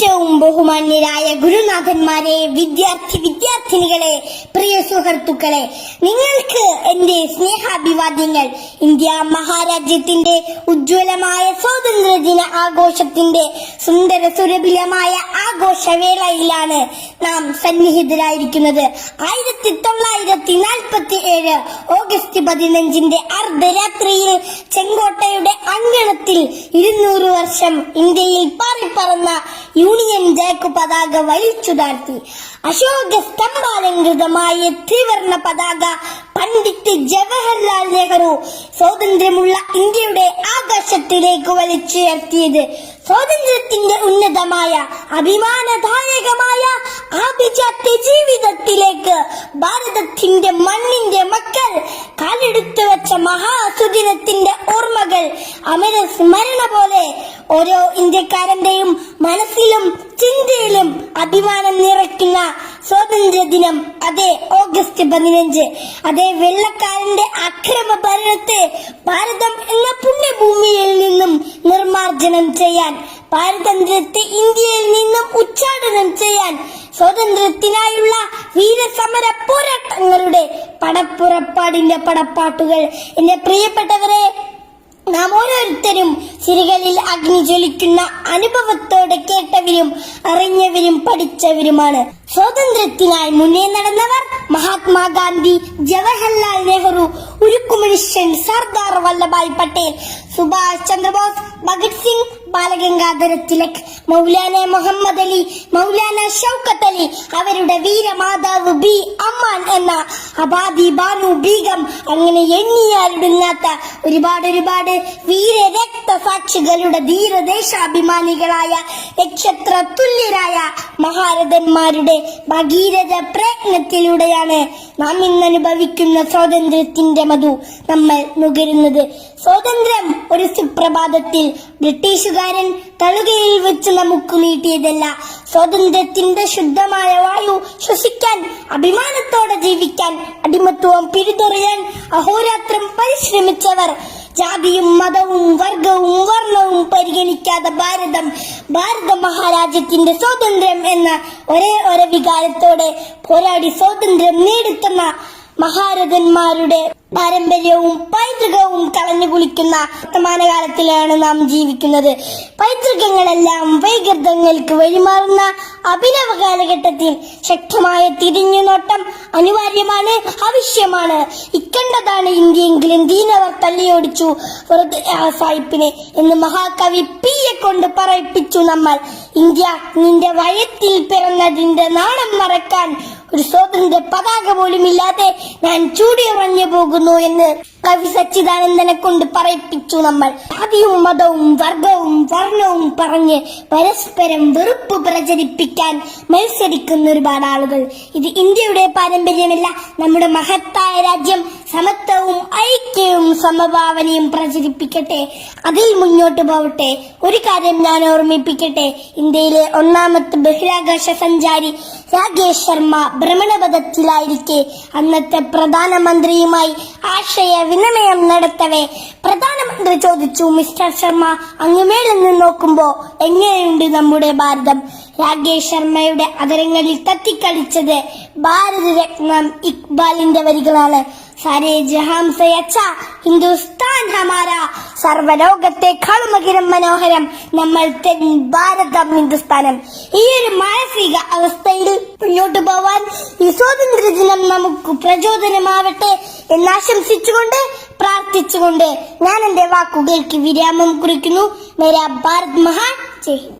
ഏറ്റവും ബഹുമാന്യരായ ഗുരുനാഥന്മാരെ, വിദ്യാർത്ഥിനികളെ, പ്രിയ സുഹൃത്തുക്കളെ, നിങ്ങൾക്ക് എന്റെ സ്നേഹാഭിവാദ്യങ്ങൾ. ഇന്ത്യ മഹാരാജ്യത്തിന്റെ ഉജ്ജ്വലമായ സ്വാതന്ത്ര്യദിന ആഘോഷത്തിന്റെ സുന്ദര സുരഭിലമായ ആഘോഷവേളയിലാണ് നാം സന്നിഹിതരായിരിക്കുന്നത്. 1947 ഓഗസ്റ്റ് 15 അർദ്ധരാത്രിയിൽ ചെങ്കോട്ടയുടെ അങ്കണത്തിൽ 200 വർഷം ഇന്ത്യയിൽ പാറിപ്പറന്ന യൂണിയൻ ജാക്ക് പതാക വലിച്ചു താഴ്ത്തി. അശോക സ്തംഭാലങ്കൃതമായ ത്രിവർണ പതാക പണ്ഡിറ്റ് ജവഹർലാൽ നെഹ്റു സ്വാതന്ത്ര്യമുള്ള ഇന്ത്യയുടെ ആകാശത്തിലേക്ക് വലിച്ചുയർത്തിയത് സ്വാതന്ത്ര്യത്തിന്റെ ഉന്നതമായ അഭിമാനദായകമായ ആഭിജാത്യ ജീവിതത്തിലേക്ക് ഭാരതത്തിന്റെ മണ്ണിന്റെ മക്കൾ കാലെടുത്തു വെച്ച മഹാസുദിനത്തിന്റെ ഓർമ്മകൾ അമരസ്മരണ പോലെ ഓരോ ഇന്ത്യക്കാരന്റെയും മനസ്സിലും ചിന്തയിലും അഭിമാനം നിറയ്ക്കുന്ന സ്വാതന്ത്ര്യ ദിനം. അതേ ഓഗസ്റ്റ് 15, അതേ വെള്ളക്കാരന്റെ അക്രമ ഭരണത്തെ ഭാരതം എന്ന പുണ്യഭൂമിയിൽ നിന്നും നിർമാർജനം ചെയ്യാൻ, പാരതന്ത്ര്യത്തെ ഇന്ത്യയിൽ നിന്നും ഉച്ചാടനം ചെയ്യാൻ, സ്വാതന്ത്ര്യത്തിനായുള്ള വീരസമര പോരാട്ടങ്ങളുടെ പടപ്പുറപ്പാടിന്റെ പടപ്പാട്ടുകൾ എന്റെ പ്രിയപ്പെട്ടവരെ, നാം ഓരോരുത്തരും സിരകളിൽ അഗ്നി ജ്വലിക്കുന്ന അനുഭവത്തോടെ കേട്ടവരും അറിഞ്ഞവരും പഠിച്ചവരുമാണ്. സ്വാതന്ത്ര്യത്തിനായി മുന്നേ നടന്നവർ മഹാത്മാഗാന്ധി, ജവഹർലാൽ നെഹ്റു, ഉരുക്കുമനുഷ്യൻ സർദാർ വല്ലഭായ് പട്ടേൽ, സുഭാഷ് ചന്ദ്രബോസ്, ഭഗത് സിംഗ്, ബാലഗംഗാധര തിലക്, മൗലാന മുഹമ്മദ് അലി, മൗലാന ഷൗക്കത്ത് അലി, അവരുടെ വീരമാതാവ് ബി അമ്മാൻ എന്ന അബാദി ബാനു ബീഗം, അങ്ങനെ എണ്ണിയാലിടുങ്ങാത്ത ഒരുപാട് വീര രക്തസാക്ഷികളുടെ ധീരദേശാഭിമാനികളായ നക്ഷത്ര തുല്യരായ മഹാരഥന്മാരുടെ ഭഗീരഥ പ്രയത്നത്തിലൂടെയാണ് നാം ഇന്ന് അനുഭവിക്കുന്ന സ്വാതന്ത്ര്യത്തിന്റെ മധു നമ്മൾ നുകരുന്നത്. സ്വാതന്ത്ര്യം ഒരു സുപ്രഭാതത്തിൽ ബ്രിട്ടീഷുകാരൻ തളുകയിൽ വെച്ച് നമുക്ക് നീട്ടിയതല്ല. സ്വാതന്ത്ര്യത്തിന്റെ ശുദ്ധമായ വായു ശ്വസിക്കാൻ, അഭിമാനത്തോടെ ജീവിക്കാൻ, അടിമത്വം പിഴുതെറിയാൻ അഹോരാത്രം പരിശ്രമിച്ചവർ, ജാതിയും മതവും വർഗവും വർണ്ണവും പരിഗണിക്കാതെ ഭാരത മഹാരാജ്യത്തിന്റെ സ്വാതന്ത്ര്യം എന്ന ഒരേ വികാരത്തോടെ പോരാടി സ്വാതന്ത്ര്യം നേടിത്തന്ന മഹാരഥന്മാരുടെ പാരമ്പര്യവും പൈതൃകവും കളഞ്ഞു കുളിക്കുന്ന വർത്തമാനകാലത്തിലാണ് നാം ജീവിക്കുന്നത്. പൈതൃകങ്ങളെല്ലാം വൈകൃതങ്ങൾക്ക് വഴിമാറുന്ന അഭിനവ കാലഘട്ടത്തിൽ ശക്തമായ തിരിഞ്ഞുനോട്ടം അനിവാര്യമാണ്, ആവശ്യമാണ്. ഇക്കണ്ടതാണ് ഇന്ത്യയെങ്കിലും ദീനവർ തള്ളിയോടിച്ചു വെറുതെ സാഹിബിനെ എന്ന് മഹാകവി പിയെ കൊണ്ട് പറയിപ്പിച്ചു നമ്മൾ. ഇന്ത്യ നിന്റെ വയറ്റിൽ പിറന്നതിന്റെ നാണം മറക്കാൻ ഒരു സ്വാതന്ത്ര്യ പതാക പോലും ഇല്ലാതെ ഞാൻ ചൂടിയുറഞ്ഞു പോകുന്നു എന്ന് കവി സച്ചിദാനന്ദനെ കൊണ്ട് പറയിപ്പിച്ചു നമ്മൾ. ജാതിയും മതവും വർഗവും വർണ്ണവും പറഞ്ഞ് പരസ്പരം വെറുപ്പ് പ്രചരിപ്പിക്കാൻ മത്സരിക്കുന്ന ഒരുപാട് ആളുകൾ. ഇത് ഇന്ത്യയുടെ പാരമ്പര്യമല്ല. നമ്മുടെ മഹത്തായ രാജ്യം സമത്വവും ഐക്യവും സമഭാവനയും പ്രചരിപ്പിക്കട്ടെ, അതിൽ മുന്നോട്ട് പോവട്ടെ. ഒരു കാര്യം ഞാൻ ഓർമ്മിപ്പിക്കട്ടെ, ഇന്ത്യയിലെ ഒന്നാമത്തെ ബഹിരാകാശ സഞ്ചാരി രാകേഷ് ശർമ്മ ഭ്രമണപഥത്തിലായിരിക്കെ അന്നത്തെ പ്രധാനമന്ത്രിയുമായി ആശയവിനിമയം നടത്തവേ പ്രധാനമന്ത്രി ചോദിച്ചു, മിസ്റ്റർ ശർമ്മ, അങ്ങ് മേളിൽ നിന്ന് നോക്കുമ്പോ എങ്ങനെയുണ്ട് നമ്മുടെ ഭാരതം? രാകേഷ് ശർമ്മയുടെ അതരങ്ങളിൽ തത്തിക്കളിച്ചത് ഭാരത രത്നം ഇക്ബാലിന്റെ വരികളാണ്. സാരേ ജഹാം സേ അച്ഛാ ഹിന്ദുസ്ഥാൻ ഹമാരാ, സർവലോകത്തെക്കാളും അഖിലം മനോഹരം നമ്മൾ ഭാരതം ഹിന്ദുസ്ഥാനം. ഈ ഒരു മാനസിക അവസ്ഥയിൽ മുന്നോട്ട് പോവാൻ ഈ സ്വാതന്ത്ര്യ ദിനം നമുക്ക് പ്രചോദനമാവട്ടെ എന്നാശംസിച്ചുകൊണ്ട് പ്രാർത്ഥിച്ചുകൊണ്ട് ഞാൻ എന്റെ വാക്കുകൾക്ക് വിരാമം കുറിക്കുന്നു. മേരാ ഭാരത് മഹാൻ ജയ് ഹിന്ദ്.